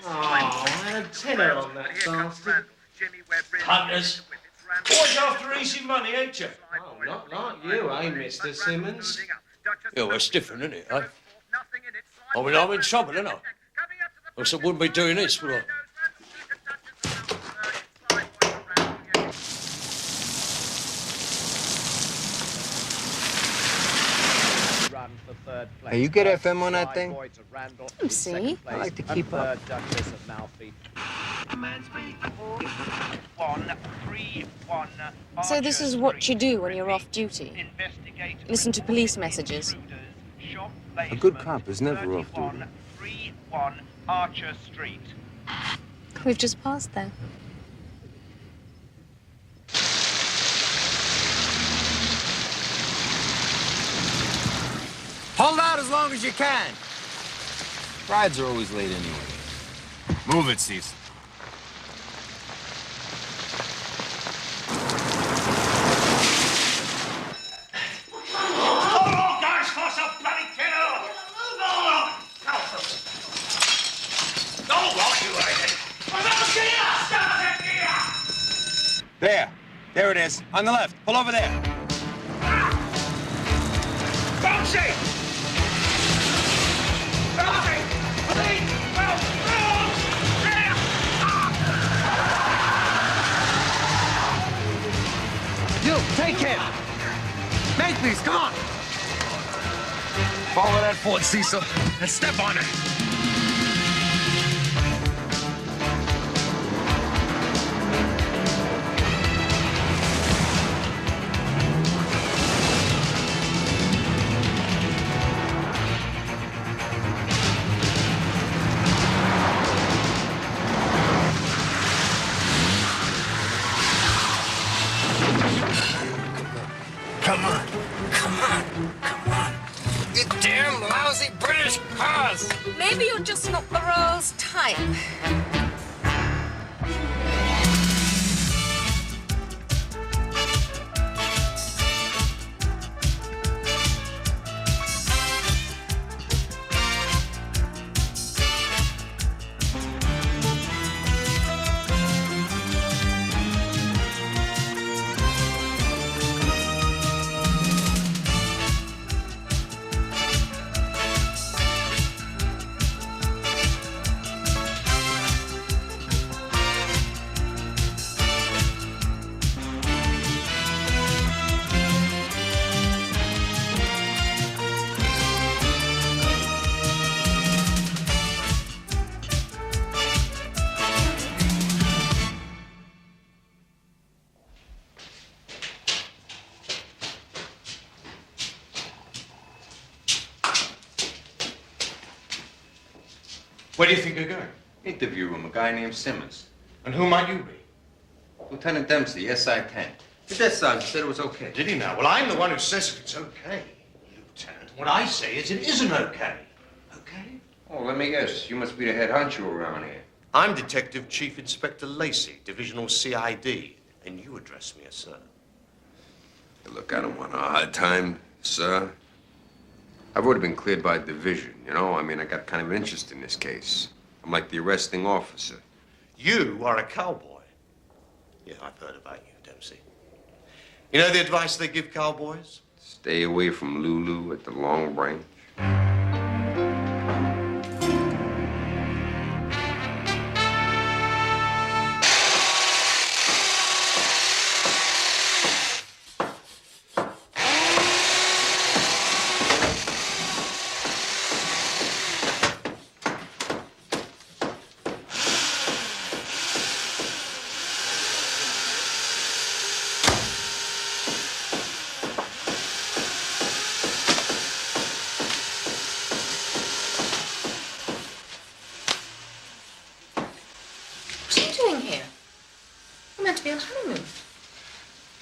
Oh, I had a tenner on that bastard. Punters. Always after easy money, ain't you? Oh, not like you, eh, Mr. Simmons? Yeah, well, it's different, isn't it, eh? I mean, I'm in trouble, ain't I? Else I wouldn't be doing this, would I? Hey, you get FM on that thing? See? I like to keep up. So this is what you do when you're off duty? Listen to police messages? A good cop is never off duty. We've just passed there. Hold out as long as you can. Rides are always late anyway. Move it, Cecil. There it is. On the left. Pull over there. Dempsey! You, take him. Makepeace, come on. Follow that Ford, Cecil, and step on it. Come on. You damn lousy British cars. Maybe you're just not the Royals' type. Where do you think you're going? Interview room, a guy named Simmons. And who might you be? Lieutenant Dempsey, SI-10. The desk sergeant said it was okay. Did he now? Well, I'm the one who says it's okay, Lieutenant. What I say is it isn't okay. Okay? Oh, let me guess. You must be the head honcho around here. I'm Detective Chief Inspector Lacey, Divisional CID, and you address me as sir. Look, I don't want a hard time, sir. I've already been cleared by division, you know? I mean, I got kind of an interest in this case. I'm like the arresting officer. You are a cowboy. Yeah, I've heard about you, Dempsey. You know the advice they give cowboys? Stay away from Lulu at the Long Branch.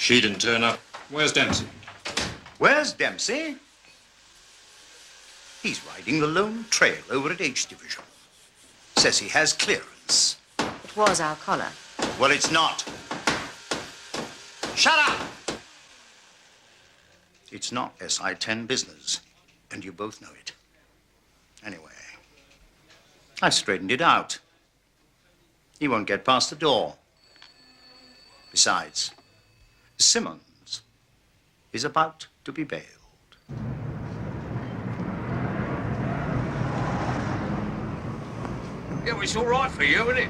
She didn't turn up. Where's Dempsey? Where's Dempsey? He's riding the lone trail over at H Division. Says he has clearance. It was our collar. Well, it's not. Shut up! It's not SI-10 business, and you both know it. Anyway, I've straightened it out. He won't get past the door. Besides, Simmons is about to be bailed. Yeah, well, it's all right for you, isn't it?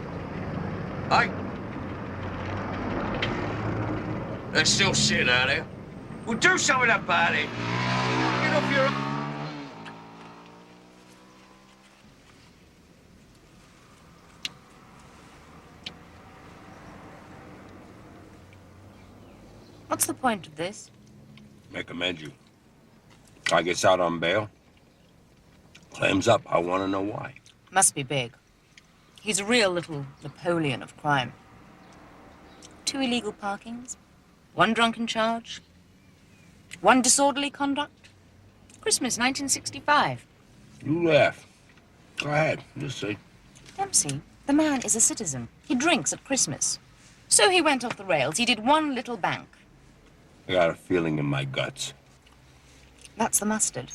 Hey? They're still sitting out there. Well, do something about it. Get off your... What's the point of this? Make amend you. Guy gets out on bail. Claims up. I want to know why. Must be big. He's a real little Napoleon of crime. 2 illegal parkings, 1 drunken charge, 1 disorderly conduct. Christmas 1965. You laugh. Go ahead. Just see. Dempsey, the man is a citizen. He drinks at Christmas. So he went off the rails. He did 1 little bank. I got a feeling in my guts. That's the mustard.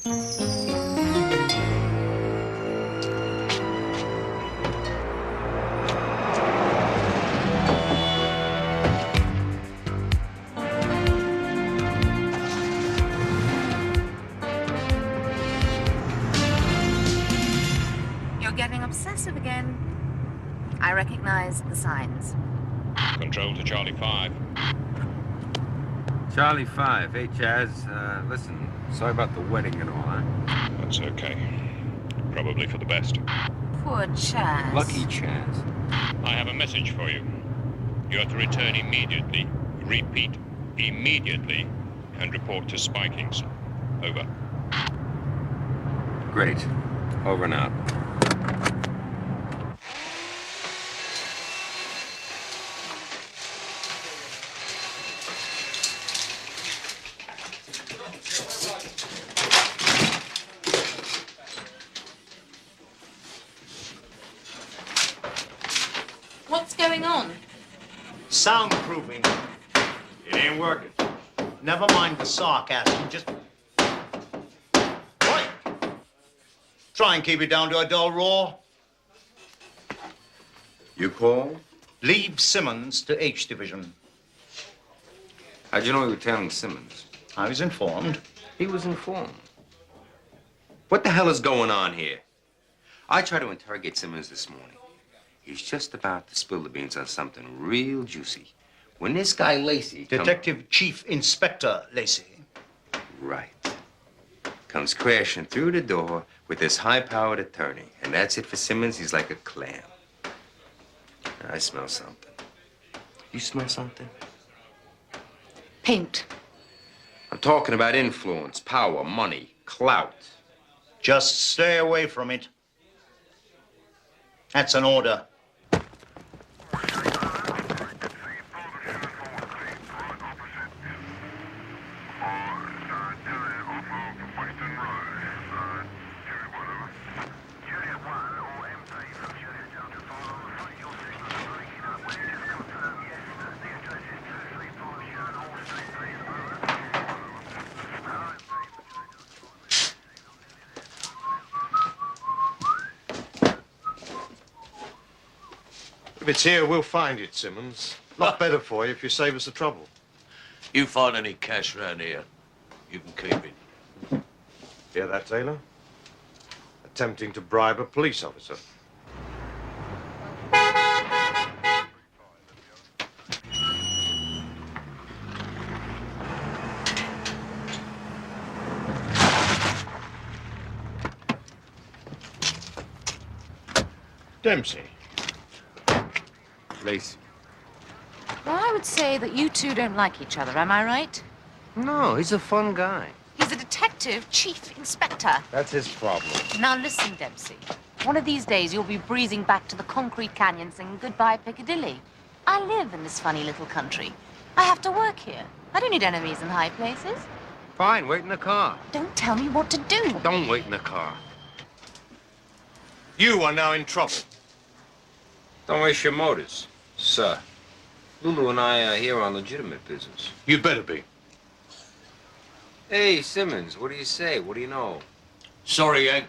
You're getting obsessive again. I recognize the signs. Control to Charlie 5. Charlie 5. Hey, Chas. Listen, sorry about the wedding and all, huh? That's okay. Probably for the best. Poor Chas. Lucky Chas. I have a message for you. You are to return immediately. Repeat, immediately. And report to Spikings. Over. Great. Over and out. What's going on? Soundproofing. It ain't working. Never mind the sarcasm, just... Right. Try and keep it down to a dull roar. You call? Leave Simmons to H Division. How'd you know you were tailing Simmons? I was informed. He was informed. What the hell is going on here? I tried to interrogate Simmons this morning. He's just about to spill the beans on something real juicy. When this guy Lacey... Detective Chief Inspector Lacey. Right. Comes crashing through the door with this high-powered attorney. And that's it for Simmons. He's like a clam. I smell something. You smell something? Paint. I'm talking about influence, power, money, clout. Just stay away from it. That's an order. If it's here, we'll find it, Simmons. Lot better for you if you save us the trouble. You find any cash around here, you can keep it. Hear that, Taylor? Attempting to bribe a police officer. Dempsey. Lacey. Well, I would say that you two don't like each other, am I right? No, he's a fun guy. He's a detective chief inspector. That's his problem. Now listen, Dempsey. One of these days, you'll be breezing back to the concrete canyon singing Goodbye Piccadilly. I live in this funny little country. I have to work here. I don't need enemies in high places. Fine, wait in the car. Don't tell me what to do. Don't wait in the car. You are now in trouble. Don't waste your motors, sir. Lulu and I are here on legitimate business. You'd better be. Hey, Simmons, what do you say? What do you know? Sorry, Hank.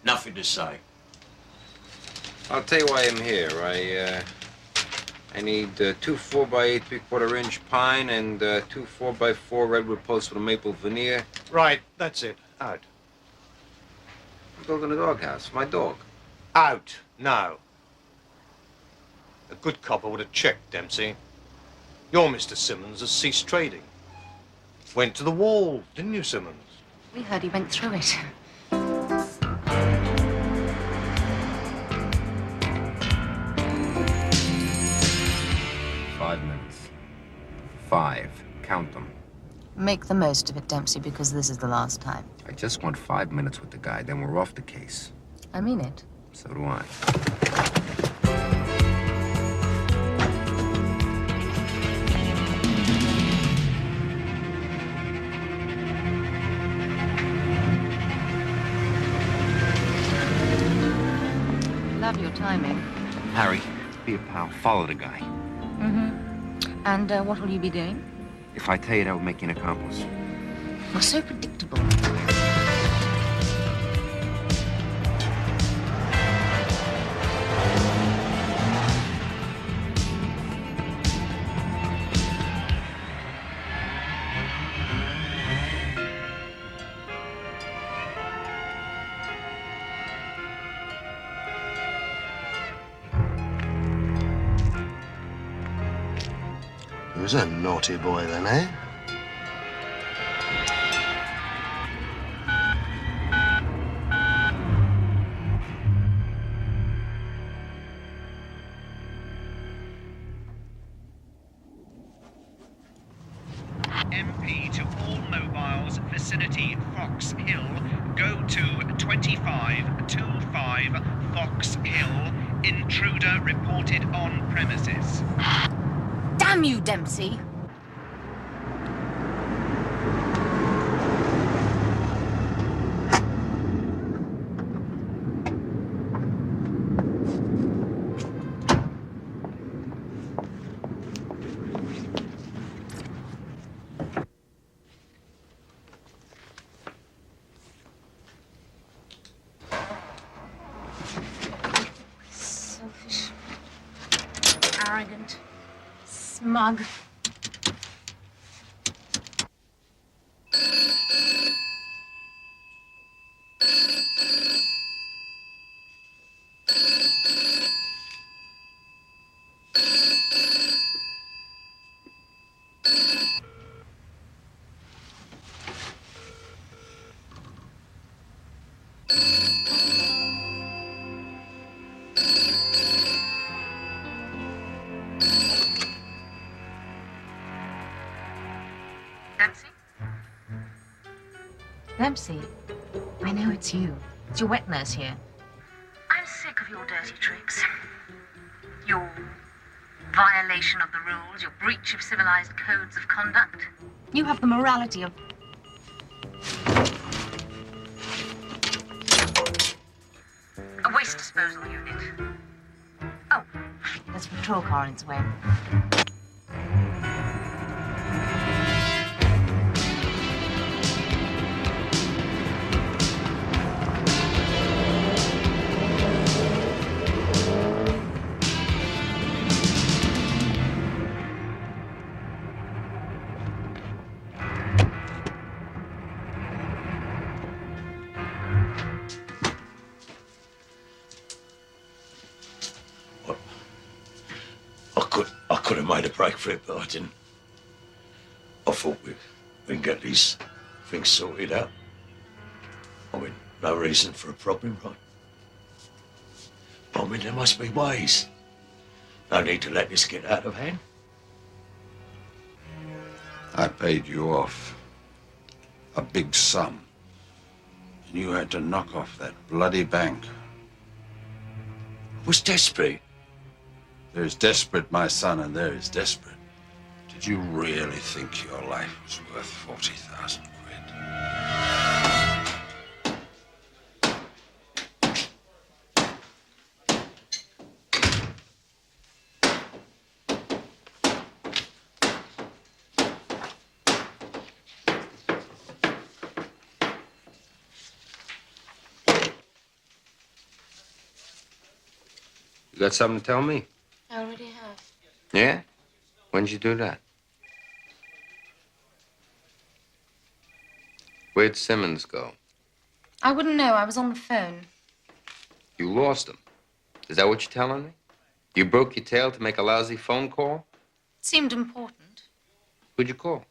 Nothing to say. I'll tell you why I'm here. I need 2 4x8 3/4-inch pine and 2 4x4 redwood posts with a maple veneer. Right, that's it. Out. I'm building a doghouse for my dog. Out. Now. A good copper would have checked, Dempsey. Your Mr. Simmons has ceased trading. Went to the wall, didn't you, Simmons? We heard he went through it. 5 minutes. 5. Count them. Make the most of it, Dempsey, because this is the last time. I just want 5 minutes with the guy, then we're off the case. I mean it. So do I. Love your timing. Harry, be a pal. Follow the guy. Mm-hmm. And what will you be doing? If I tell you, that will make you an accomplice. You're so predictable. He was a naughty boy then, eh? MP to all mobiles, vicinity Fox Hill. Go to 2525 Fox Hill. Intruder reported on premises. Damn you, Dempsey! Selfish, arrogant, smug. Dempsey? Dempsey, I know it's you. It's your wet nurse here. I'm sick of your dirty tricks. Your violation of the rules, your breach of civilized codes of conduct. You have the morality of... A waste disposal unit. Oh, There's a patrol car in its way. I could have made a break for it, but I didn't. I thought we can get these things sorted out. I mean, no reason for a problem, right? I mean, there must be ways. No need to let this get out of hand. I paid you off a big sum. And you had to knock off that bloody bank. I was desperate. There's desperate, my son, and there is desperate. Did you really think your life was worth 40,000 quid? You got something to tell me? I already have. Yeah? When'd you do that? Where'd Simmons go? I wouldn't know. I was on the phone. You lost him. Is that what you're telling me? You broke your tail to make a lousy phone call? It seemed important. Who'd you call?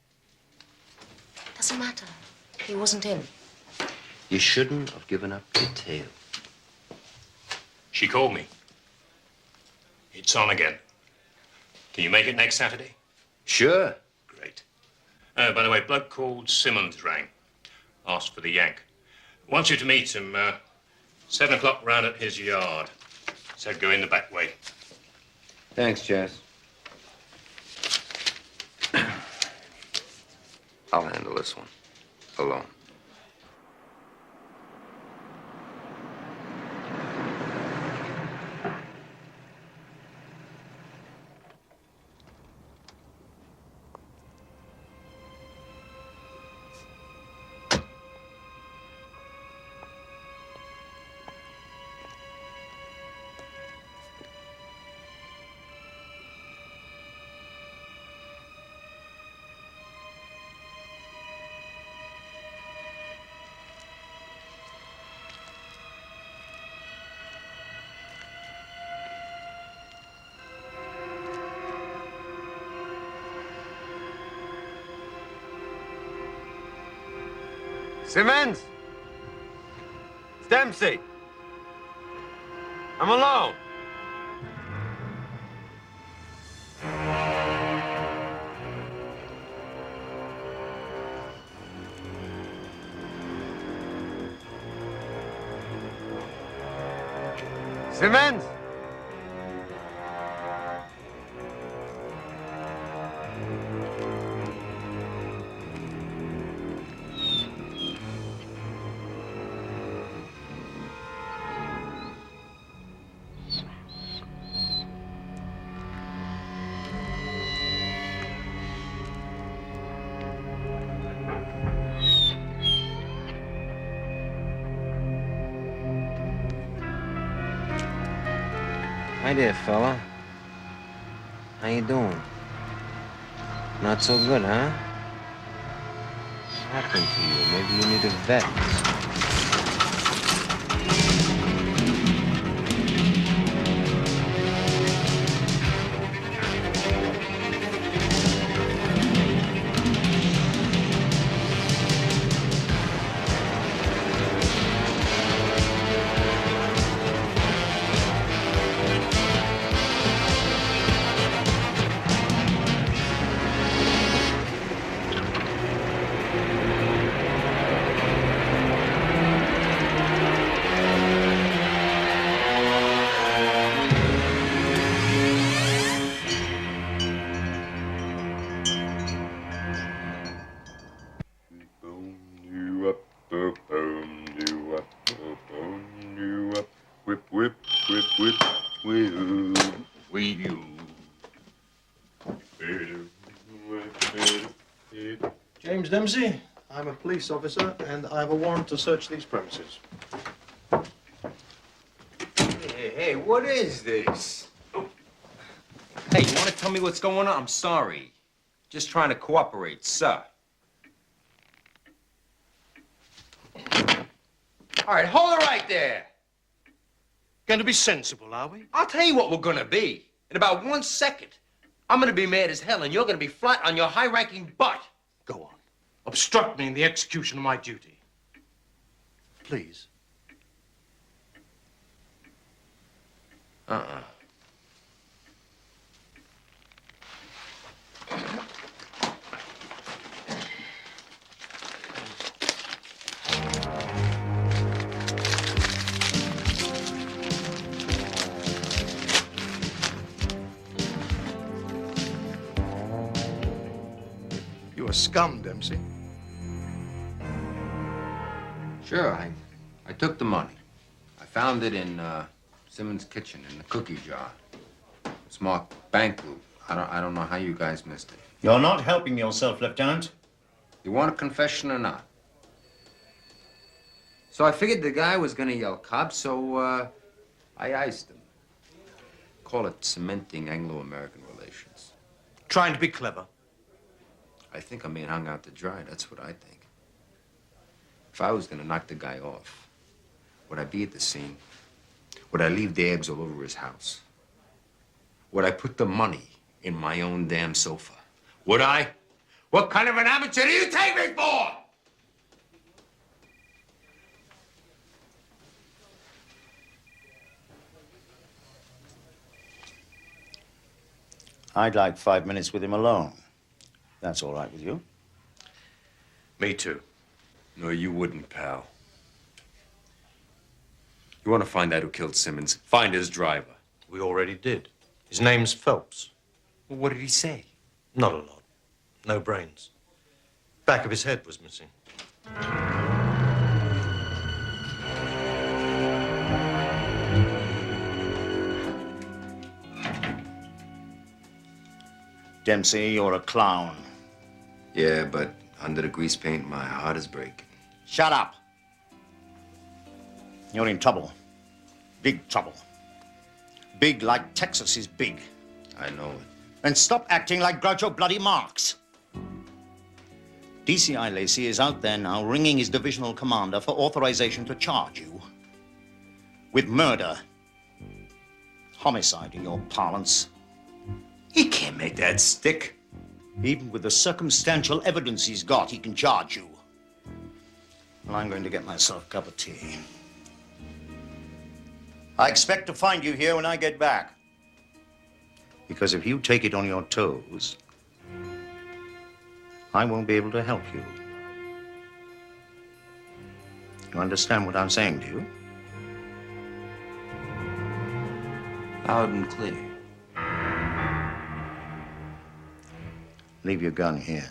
Doesn't matter. He wasn't in. You shouldn't have given up your tail. She called me. It's on again. Can you make it next Saturday? Sure. Great. By the way, bloke called Simmons rang. Asked for the Yank. Wants you to meet him, 7 o'clock round at his yard. Said go in the back way. Thanks, Chas. I'll handle this one. Alone. Simmons? It's Dempsey. I'm alone. Simmons? Hi there, fella. How you doing? Not so good, huh? What happened to you? Maybe you need a vet. James Dempsey, I'm a police officer and I have a warrant to search these premises. Hey, what is this? Hey, you want to tell me what's going on? I'm sorry. Just trying to cooperate, sir. All right, hold it right there. Going to be sensible, are we? I'll tell you what we're gonna be. In about 1 second, I'm gonna be mad as hell and you're gonna be flat on your high-ranking butt. Go on. Obstruct me in the execution of my duty. Please. You're a scum, Dempsey. Sure, I took the money. I found it in Simmons' kitchen in the cookie jar. It's marked bank loot. I don't know how you guys missed it. You're not helping yourself, Lieutenant. You want a confession or not? So I figured the guy was gonna yell cops, so I iced him. Call it cementing Anglo-American relations. Trying to be clever. I think I'm being hung out to dry. That's what I think. If I was gonna knock the guy off, would I be at the scene? Would I leave dabs all over his house? Would I put the money in my own damn sofa? Would I? What kind of an amateur do you take me for? I'd like 5 minutes with him alone. That's all right with you? Me too. No, you wouldn't, pal. You want to find out who killed Simmons? Find his driver. We already did. His name's Phelps. Well, what did he say? Not a lot. No brains. Back of his head was missing. Dempsey, you're a clown. Yeah, but under the grease paint, my heart is breaking. Shut up. You're in trouble. Big trouble. Big like Texas is big. I know it. And stop acting like Groucho bloody Marx. DCI Lacey is out there now ringing his divisional commander for authorization to charge you with murder. Homicide in your parlance. He can't make that stick. Even with the circumstantial evidence he's got, he can charge you. Well, I'm going to get myself a cup of tea. I expect to find you here when I get back. Because if you take it on your toes, I won't be able to help you. You understand what I'm saying, do you? Loud and clear. Leave your gun here.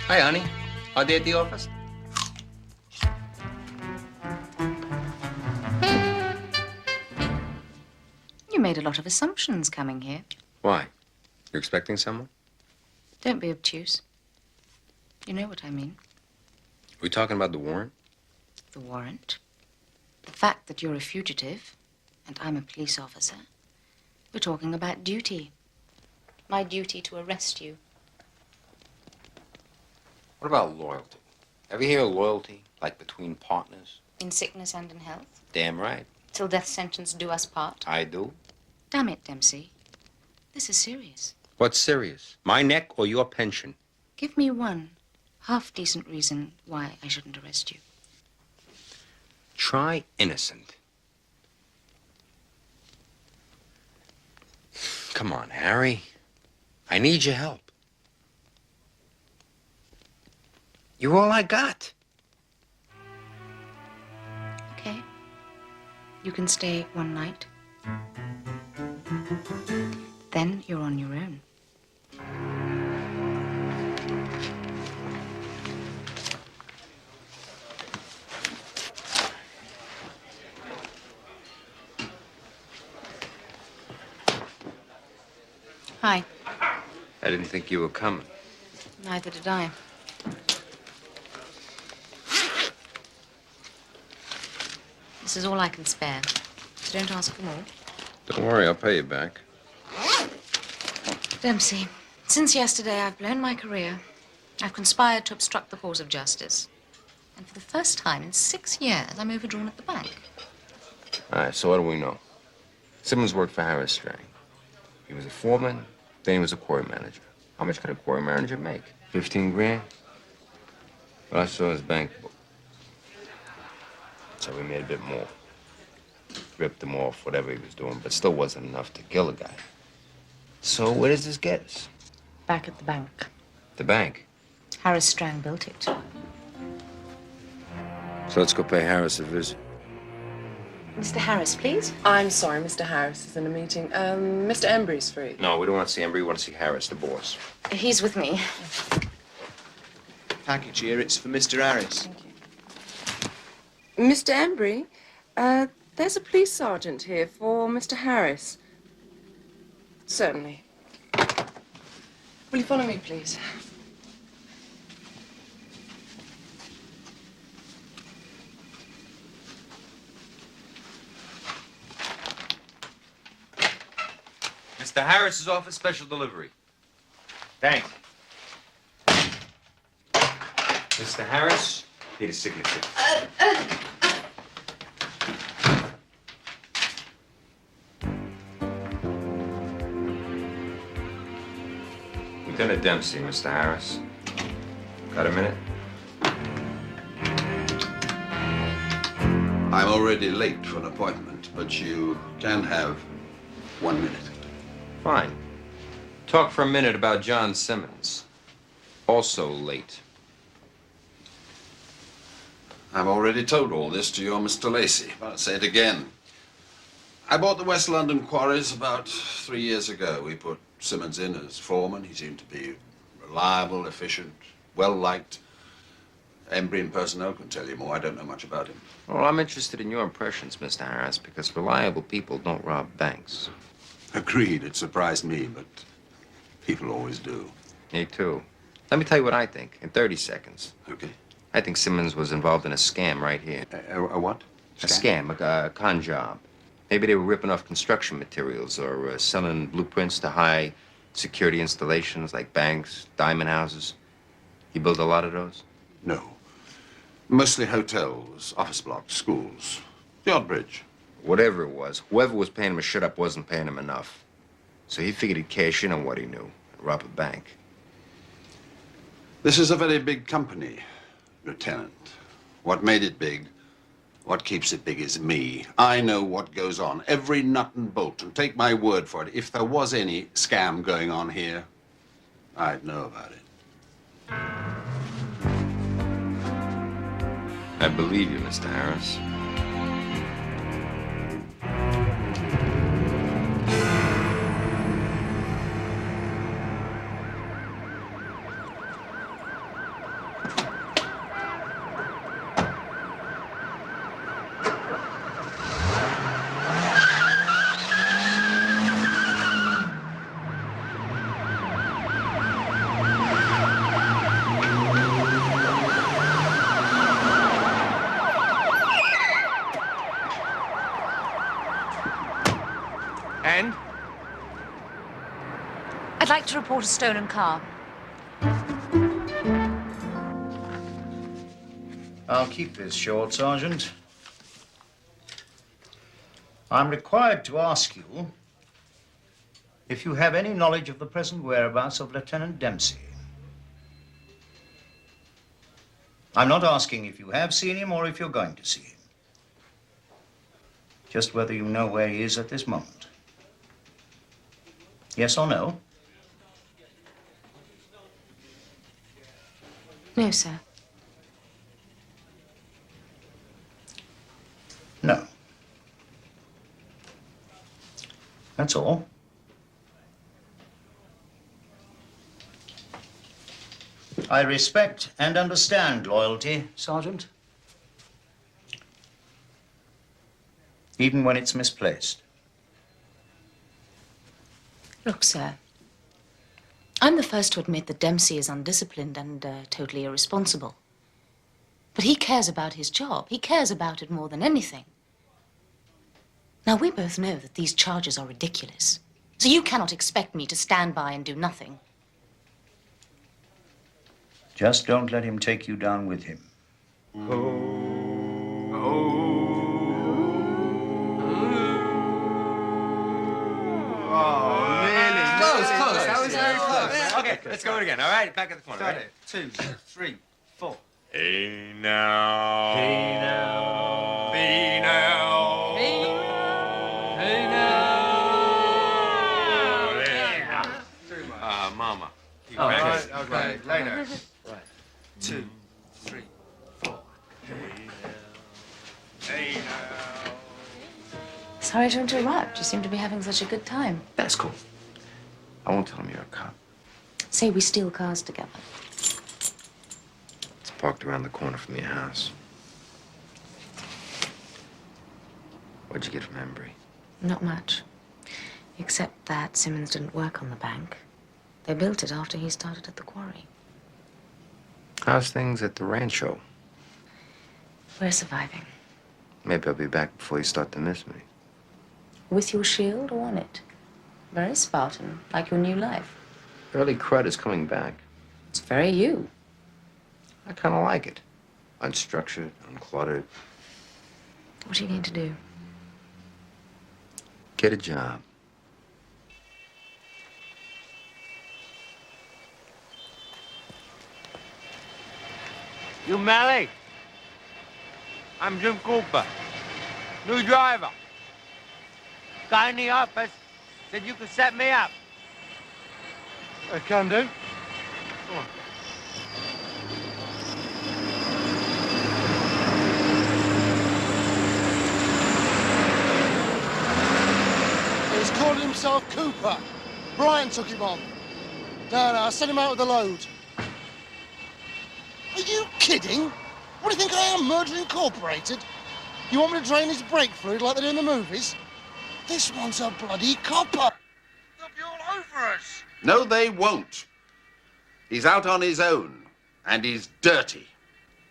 Hi, honey. Are they at the office? You made a lot of assumptions coming here. Why? You're expecting someone? Don't be obtuse. You know what I mean. Are we talking about the warrant? The warrant. The fact that you're a fugitive and I'm a police officer. We're talking about duty. My duty to arrest you. What about loyalty? Ever hear of loyalty, like between partners? In sickness and in health. Damn right. Till death sentence do us part. I do. Damn it, Dempsey. This is serious. What's serious? My neck or your pension? Give me one half-decent reason why I shouldn't arrest you. Try innocent. Come on, Harry. I need your help. You're all I got. Okay. You can stay one night. Then you're on your own. Hi. I didn't think you were coming. Neither did I. This is all I can spare. So don't ask for more. Don't worry, I'll pay you back. Dempsey, since yesterday I've blown my career. I've conspired to obstruct the cause of justice. And for the first time in 6 years, I'm overdrawn at the bank. All right, so what do we know? Simmons worked for Harris Strang. He was a foreman, then he was a quarry manager. How much could a quarry manager make? 15 grand? Well, I saw his bank book. So we made a bit more. Ripped him off, whatever he was doing, but still wasn't enough to kill a guy. So where does this get us? Back at the bank. The bank? Harris Strang built it. So let's go pay Harris a visit. Mr. Harris, please. I'm sorry, Mr. Harris is in a meeting. Mr. Embry's free. No, we don't want to see Embry. We want to see Harris, the boss. He's with me. Package here, it's for Mr. Harris. Mr. Embry, there's a police sergeant here for Mr. Harris. Certainly. Will you follow me, please? Mr. Harris's office, special delivery. Thanks. Mr. Harris, need a signature. Lieutenant Dempsey, Mr. Harris. Got a minute? I'm already late for an appointment, but you can have 1 minute. Fine. Talk for a minute about John Simmons. Also late. I've already told all this to your Mr. Lacey, but I'll say it again. I bought the West London quarries about 3 years ago. We put Simmons in as foreman. He seemed to be reliable, efficient, well-liked. Embry in personnel can tell you more. I don't know much about him. Well, I'm interested in your impressions, Mr. Harris, because reliable people don't rob banks. Agreed. It surprised me, but people always do. Me too. Let me tell you what I think in 30 seconds. Okay. I think Simmons was involved in a scam right here. A what? A scam, a con job. Maybe they were ripping off construction materials or selling blueprints to high security installations like banks, diamond houses. He built a lot of those? No. Mostly hotels, office blocks, schools, the odd bridge. Whatever it was, whoever was paying him a shut-up wasn't paying him enough. So he figured he'd cash in on what he knew and rob a bank. This is a very big company, Lieutenant. What made it big, what keeps it big is me. I know what goes on, every nut and bolt, and take my word for it, if there was any scam going on here, I'd know about it. I believe you, Mr. Harris. And? I'd like to report a stolen car. I'll keep this short, Sergeant. I'm required to ask you if you have any knowledge of the present whereabouts of Lieutenant Dempsey. I'm not asking if you have seen him or if you're going to see him. Just whether you know where he is at this moment. Yes or no? No, sir. No. That's all. I respect and understand loyalty, Sergeant. Even when it's misplaced. Look, sir. I'm the first to admit that Dempsey is undisciplined and totally irresponsible. But he cares about his job. He cares about it more than anything. Now, we both know that these charges are ridiculous. So you cannot expect me to stand by and do nothing. Just don't let him take you down with him. Close. That was very close. Okay, let's go again. All right, back at the corner. Start Right? it. 2, 3, 4. Hey now. Hey now. Hey now. Hey now. Mama, All right. Okay. Later. Right. 2, 3, 4. Hey now. Sorry to interrupt. You seem to be having such a good time. That's cool. I won't tell him you're a cop. Say we steal cars together. It's parked around the corner from your house. What'd you get from Embry? Not much. Except that Simmons didn't work on the bank. They built it after he started at the quarry. How's things at the rancho? We're surviving. Maybe I'll be back before you start to miss me. With your shield or on it. Very Spartan, like your new life. Early crud is coming back. It's very you. I kind of like it. Unstructured, uncluttered. What are you going to do? Get a job. You Mally? I'm Jim Cooper. New driver. Guy in the office said you could set me up. I can do. Come on. He's calling himself Cooper. Brian took him on. No, I sent him out with a load. Are you kidding? What do you think I am, Murder Incorporated? You want me to drain his brake fluid like they do in the movies? This one's a bloody copper. They'll be all over us. No, they won't. He's out on his own, and he's dirty.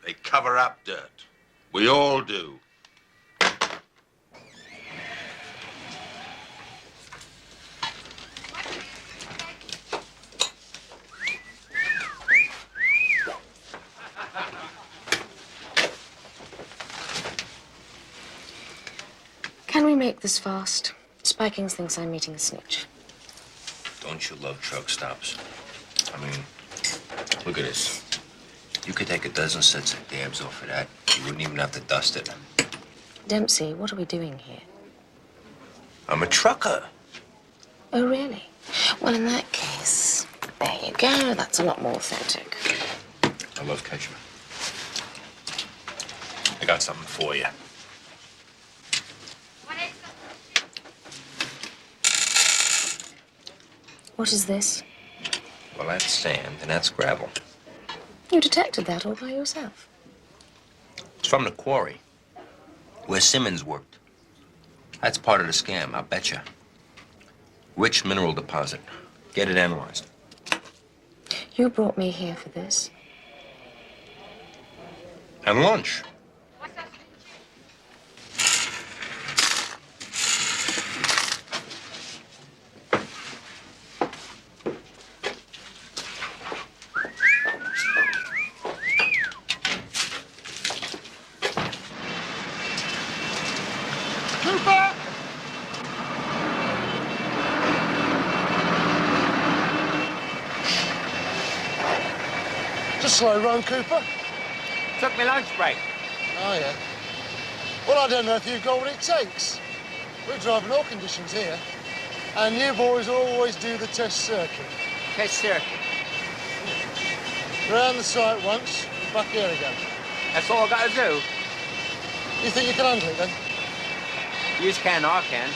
They cover up dirt. We all do. Can we make this fast? Spikings thinks I'm meeting a snitch. Don't you love truck stops? I mean, look at this. You could take a dozen sets of dabs off of that. You wouldn't even have to dust it. Dempsey, what are we doing here? I'm a trucker. Oh, really? Well, in that case, there you go. That's a lot more authentic. I love ketchup. I got something for you. What is this? Well, that's sand, and that's gravel. You detected that all by yourself. It's from the quarry, where Simmons worked. That's part of the scam, I'll betcha. Rich mineral deposit. Get it analyzed. You brought me here for this. And lunch. Just slow run, Cooper. Took me lunch break. Oh, yeah. Well, I don't know if you've got what it takes. We're driving all conditions here. And you boys always do the test circuit. Test circuit. Round the site once, back here again. That's all I gotta do. You think you can handle it, then? Use can, I can.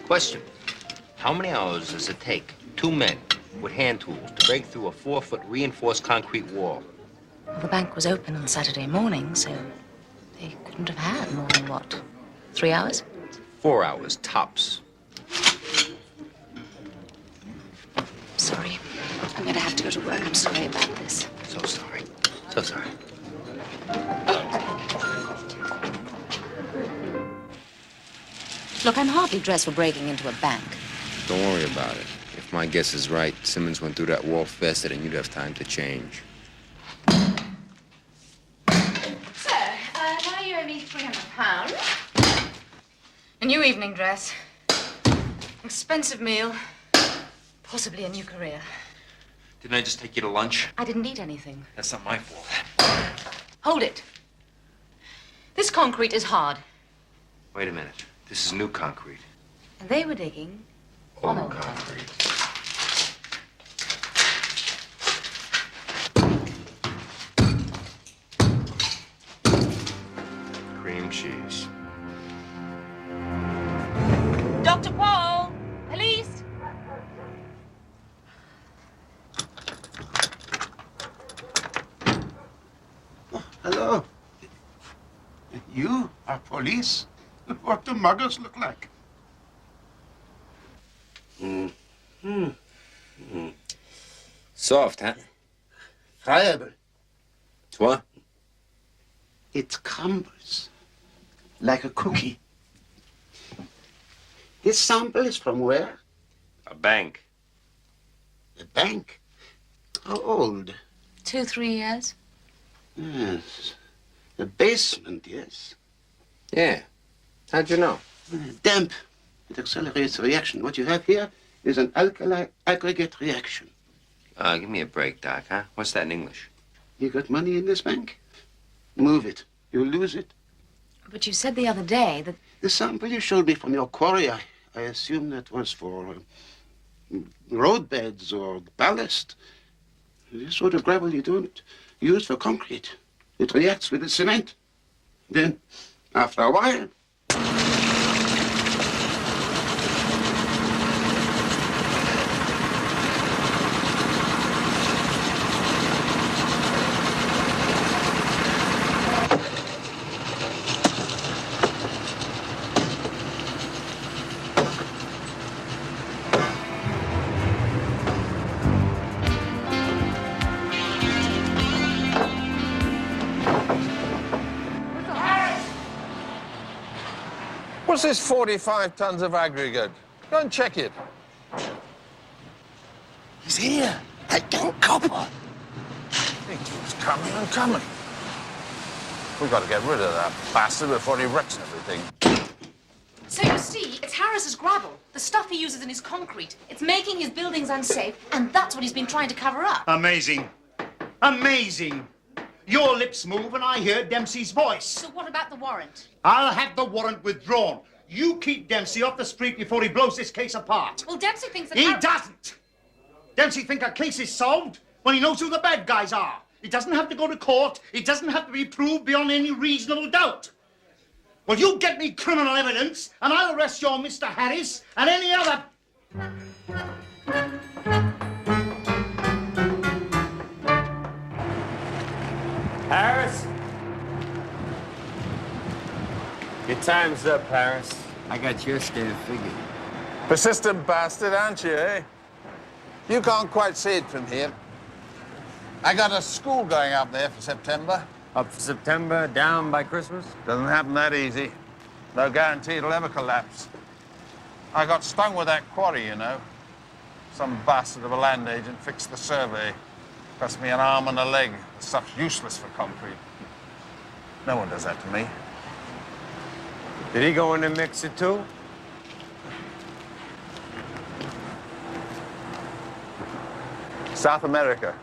Question. How many hours does it take 2 men with hand tools to break through a 4-foot reinforced concrete wall? Well, the bank was open on Saturday morning, so they couldn't have had more than, what, 3 hours? 4 hours, tops. Sorry. I'm going to have to go to work. I'm sorry about this. So sorry. So sorry. Look, I'm hardly dressed for breaking into a bank. Don't worry about it. If my guess is right, Simmons went through that wall faster than you'd have time to change. So, now you owe me £300. A new evening dress. Expensive meal. Possibly a new career. Didn't I just take you to lunch? I didn't eat anything. That's not my fault. Hold it. This concrete is hard. Wait a minute. This is new concrete. And they were digging on old concrete. Cream cheese. Dr. Paul! Police! Hello. You are police? What do muggers look like? Soft, huh? Friable. It's what? It crumbles like a cookie. This sample is from where? A bank. A bank? How old? 2-3 years. Yes. A basement, yes. Yeah. How'd you know? Damp. It accelerates the reaction. What you have here is an alkali aggregate reaction. Give me a break, Doc, huh? What's that in English? You got money in this bank? Move it. You'll lose it. But you said the other day that... The sample you showed me from your quarry, I assume that was for roadbeds or ballast. This sort of gravel you don't use for concrete. It reacts with the cement. Then, after a while... What's this 45 tons of aggregate? Go and check it. He's here. That young copper. He's coming and coming. We've got to get rid of that bastard before he wrecks everything. So you see, it's Harris's gravel. The stuff he uses in his concrete. It's making his buildings unsafe, and that's what he's been trying to cover up. Amazing. Amazing. Your lips move and I hear Dempsey's voice. So what about the warrant? I'll have the warrant withdrawn. You keep Dempsey off the street before he blows this case apart. Well, Dempsey thinks that... He doesn't. Dempsey think a case is solved when he knows who the bad guys are. It doesn't have to go to court. It doesn't have to be proved beyond any reasonable doubt. Well, you get me criminal evidence, and I'll arrest your Mr. Harris and any other... Harris? Your time's up, Harris. I got your state figured. Persistent bastard, aren't you, eh? You can't quite see it from here. I got a school going up there for September. Up for September, down by Christmas? Doesn't happen that easy. No guarantee it'll ever collapse. I got stung with that quarry, you know. Some bastard of a land agent fixed the survey. Cost me an arm and a leg. The stuff's useless for concrete. No one does that to me. Did he go in and mix it too? South America.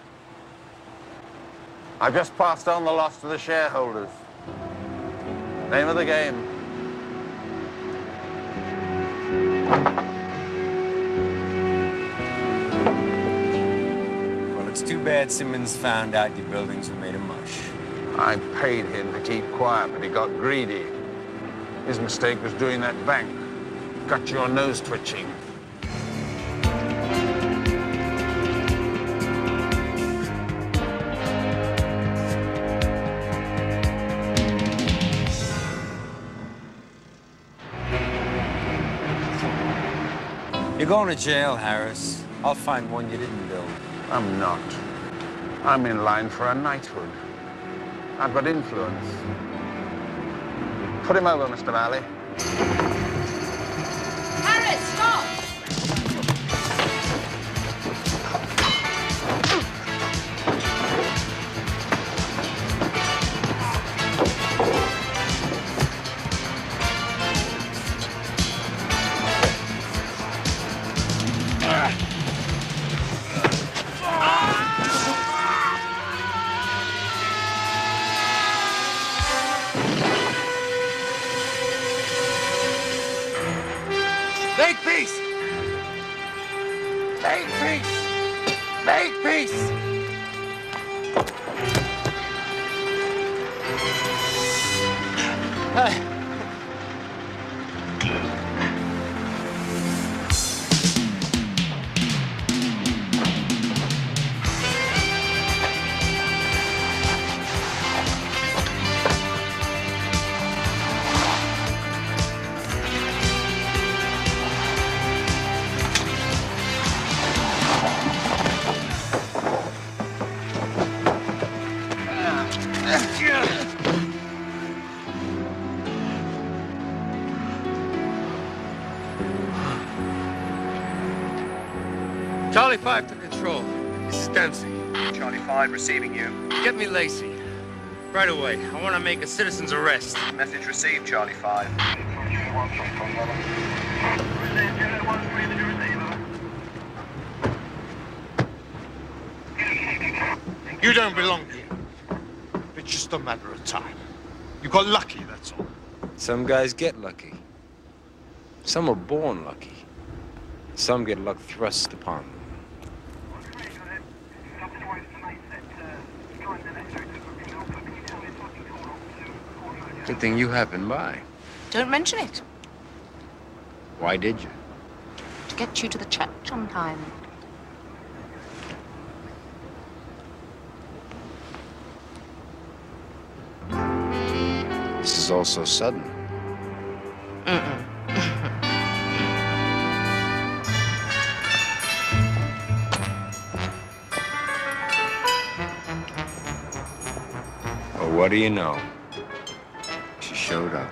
I've just passed on the loss to the shareholders. Name of the game. Well, it's too bad Simmons found out your buildings were made of mush. I paid him to keep quiet, but he got greedy. His mistake was doing that bank. got your nose twitching. You're going to jail, Harris. I'll find one you didn't build. I'm not. I'm in line for a knighthood. I've got influence. Put him over, Mr. Valley. Harris, stop! Makepeace! Makepeace! Makepeace! Hey. Charlie 5 to control. This is Dempsey. Charlie 5 receiving you. Get me Lacey. Right away. I want to make a citizen's arrest. Message received, Charlie 5. You don't belong here. It's just a matter of time. You got lucky, that's all. Some guys get lucky. Some are born lucky. Some get luck thrust upon them. Good thing you happened by. Don't mention it. Why did you? To get you to the church on time. This is all so sudden. Mm-mm. Well, what do you know? She showed up.